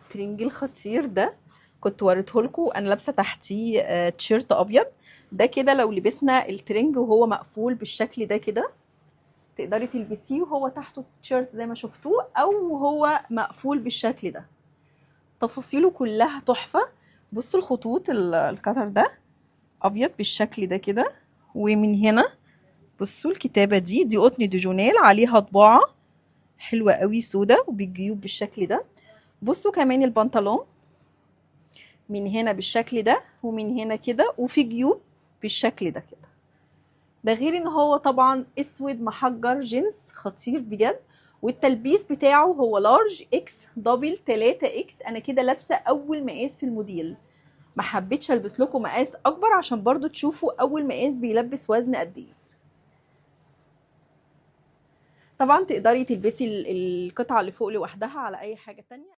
الترنج الخطير ده، كنت وريته لكم انا لابسه تحتيه تيشيرت ابيض. ده كده لو لبسنا الترنج وهو مقفول بالشكل ده كده، تقدري تلبسيه وهو تحته تيشيرت زي ما شفتوه، او هو مقفول بالشكل ده. تفاصيله كلها تحفه. بصوا الخطوط الكتر ده ابيض بالشكل ده كده، ومن هنا بصوا الكتابه دي قطن ديجونيل عليها طباعه حلوه قوي سودا وبالجيوب بالشكل ده. بصوا كمان البنطلون من هنا بالشكل ده، ومن هنا كده، وفي جيوب بالشكل ده كده. ده غير ان هو طبعا اسود محجر جينز خطير بجد. والتلبيس بتاعه هو لارج اكس دبل 3 اكس. انا كده لابسه اول مقاس في الموديل، ما حبيتش البس لكم مقاس اكبر عشان برضو تشوفوا اول مقاس بيلبس وزن قد ايه. طبعا تقدري تلبسي القطعه اللي فوق لوحدها على اي حاجه تانية.